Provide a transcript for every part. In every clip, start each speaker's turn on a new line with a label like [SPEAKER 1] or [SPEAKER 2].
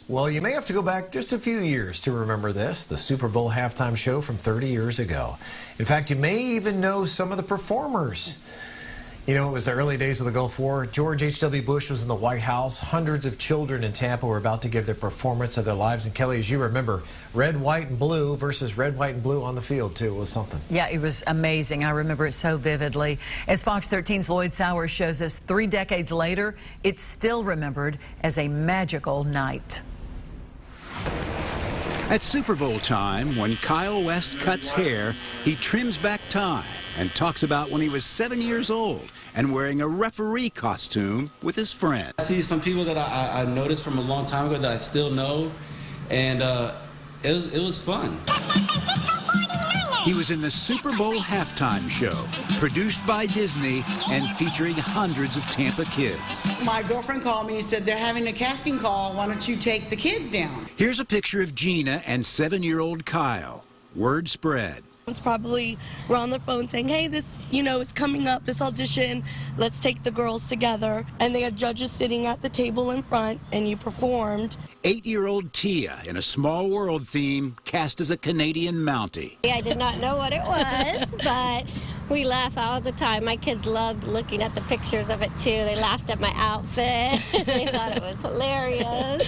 [SPEAKER 1] Well, you may have to go back just a few years to remember this, the Super Bowl halftime show from 30 years ago. In fact, you may even know some of the performers. You know, it was the early days of the Gulf War. George H.W. Bush was in the White House. Hundreds of children in Tampa were about to give their performance of their lives. And Kelly, as you remember, red, white, and blue versus red, white, and blue on the field, too. It was something.
[SPEAKER 2] Yeah, it was amazing. I remember it so vividly. As Fox 13's Lloyd Sowers shows us, 3 decades later, it's still remembered as a magical night.
[SPEAKER 3] At Super Bowl time, when Kyle West cuts hair, he trims back time and talks about when he was 7 years old and wearing a referee costume with his friends.
[SPEAKER 4] I see some people that I noticed from a long time ago that I still know, and it was fun.
[SPEAKER 3] He was in the Super Bowl halftime show, produced by Disney and featuring hundreds of Tampa kids.
[SPEAKER 5] My girlfriend called me and said, they're having a casting call. Why don't you take the kids down?
[SPEAKER 3] Here's a picture of Gina and 7-year-old Kyle. Word spread.
[SPEAKER 6] It's probably we're on the phone saying, hey, this, it's coming up, this audition, let's take the girls together. And they had judges sitting at the table in front, and you performed.
[SPEAKER 3] 8-year-old Tia, in a Small World theme, cast as a Canadian Mountie.
[SPEAKER 7] I did not know what it was, but we laugh all the time. My kids loved looking at the pictures of it, too. They laughed at my outfit. They thought it was hilarious.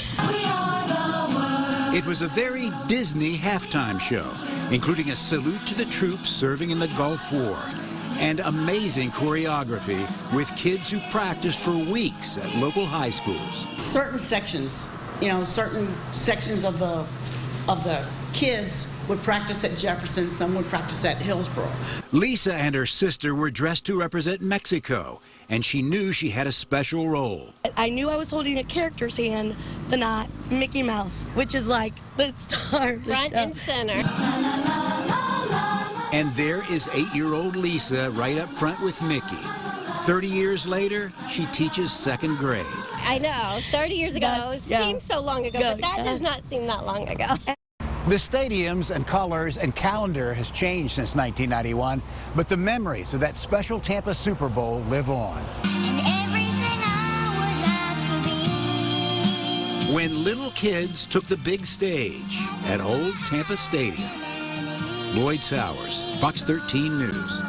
[SPEAKER 3] It was a very Disney halftime show, including a salute to the troops serving in the Gulf War and amazing choreography with kids who practiced for weeks at local high schools.
[SPEAKER 5] Certain sections, certain sections of the kids would practice at Jefferson, some would practice at Hillsborough.
[SPEAKER 3] Lisa and her sister were dressed to represent Mexico, and she knew she had a special role.
[SPEAKER 6] I knew I was holding a character's hand, but not Mickey Mouse, which is like the star of the
[SPEAKER 7] Front
[SPEAKER 6] show.
[SPEAKER 7] and center.
[SPEAKER 3] And there is 8-year-old Lisa right up front with Mickey. 30 years later, she teaches 2nd grade.
[SPEAKER 7] I know, 30 years ago, it seems so long ago, but that does not seem that long ago.
[SPEAKER 3] The stadiums and colors and calendar has changed since 1991, but the memories of that special Tampa Super Bowl live on. When little kids took the big stage at Old Tampa Stadium. Lloyd Sowers, Fox 13 News.